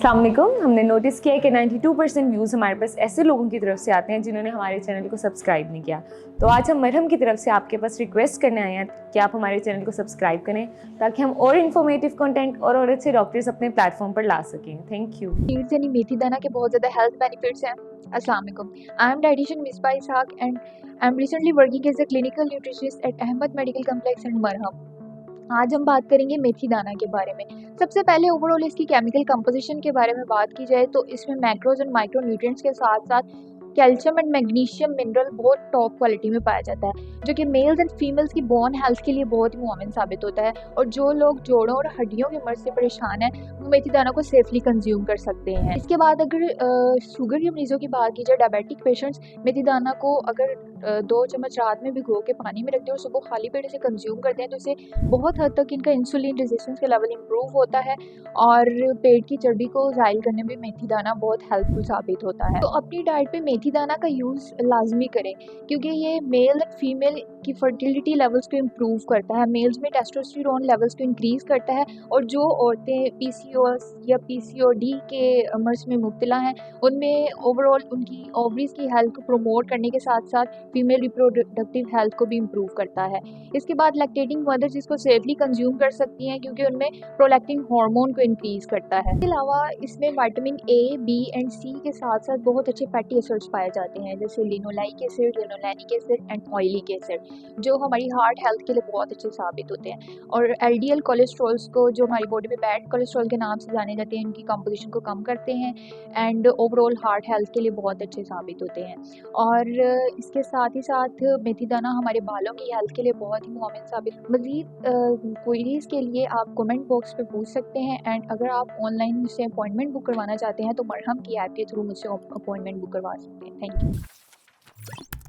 अस्सलाम वालेकुम। हमने नोटिस किया है कि 92% व्यूज़ हमारे पास ऐसे लोगों की तरफ से आते हैं जिन्होंने हमारे चैनल को सब्सक्राइब नहीं किया। तो आज हम मरहम की तरफ से आपके पास रिक्वेस्ट करने आए हैं कि आप हमारे चैनल को सब्सक्राइब करें ताकि हम और इन्फॉर्मेटिव कंटेंट और अच्छे डॉक्टर्स अपने प्लेटफॉर्म पर ला सकें। Thank you. सीड्स यानी मेथी दाना के बहुत ज़्यादा हेल्थ बेनिफिट्स हैं। अस्सलाम वालेकुम। I am dietitian Misbah Ishaq and I am recently working as a clinical nutritionist at Ahmed medical complex and Marham. आज हम बात करेंगे मेथी दाना के बारे में। सबसे पहले ओवरऑल इसकी केमिकल कंपोजिशन के बारे में बात की जाए तो इसमें मैक्रोज एंड माइक्रो न्यूट्रिएंट्स के साथ साथ कैल्शियम एंड मैग्नीशियम मिनरल बहुत टॉप क्वालिटी में पाया जाता है, जो कि मेल्स एंड फीमेल्स की बोन हेल्थ के लिए बहुत ही मुआविन साबित होता है। और जो लोग जोड़ों और हड्डियों की मर्ज से परेशान हैं वो मेथी दाना को सेफली कंज्यूम कर सकते हैं। इसके बाद अगर शुगर के मरीजों की बात की जाए, डायबिटिक पेशेंट्स मेथी दाना को अगर 2 चम्मच रात में भिगो के पानी में रखते हैं और सुबह खाली पेट से कंज्यूम करते हैं तो इससे बहुत हद तक इनका इंसुलिन रेजिस्टेंस का लेवल इंप्रूव होता है और पेट की चर्बी को ज़ाइल करने में मेथी दाना बहुत हेल्पफुल साबित होता है। तो अपनी डाइट पे मेथी दाना का यूज़ लाजमी करें क्योंकि ये मेल एंड फीमेल की फर्टिलिटी लेवल्स को इम्प्रूव करता है, मेल्स में टेस्टोस्टेरोन लेवल्स को इंक्रीज़ करता है और जो औरतें पीसीओएस या पीसीओडी के मर्ज में मुब्तला हैं उनमें ओवरऑल उनकी ओवरीज की हेल्थ को प्रमोट करने के साथ साथ फीमेल रिप्रोडक्टिव हेल्थ को भी इम्प्रूव करता है। इसके बाद लैक्टेटिंग मदर्स इसको सेफली कंज्यूम कर सकती हैं क्योंकि उनमें प्रोलैक्टिन हार्मोन को इंक्रीज करता है। इसके अलावा इसमें विटामिन ए, बी एंड सी के साथ साथ बहुत अच्छे फैटी एसिड्स पाए जाते हैं जैसे linoleic acid, linolenic acid and oleic acid, जो हमारी हार्ट हेल्थ के लिए बहुत अच्छे साबित होते हैं। और एलडीएल कोलेस्ट्रॉल्स को, जो हमारी बॉडी में बैड कोलेस्ट्रॉल के नाम से जाने जाते हैं, उनकी कंपोजिशन को कम करते हैं एंड ओवरऑल हार्ट हेल्थ के लिए बहुत अच्छे साबित होते हैं। और इसके साथ ही साथ मेथी दाना हमारे बालों की हेल्थ के लिए बहुत ही मुआविन साबित। मज़ीद क्वेरीज के लिए आप कमेंट बॉक्स पे पूछ सकते हैं एंड अगर आप ऑनलाइन मुझसे अपॉइंटमेंट बुक करवाना चाहते हैं तो मरहम की ऐप के थ्रू मुझसे अपॉइंटमेंट बुक करवा सकते हैं। Thank you.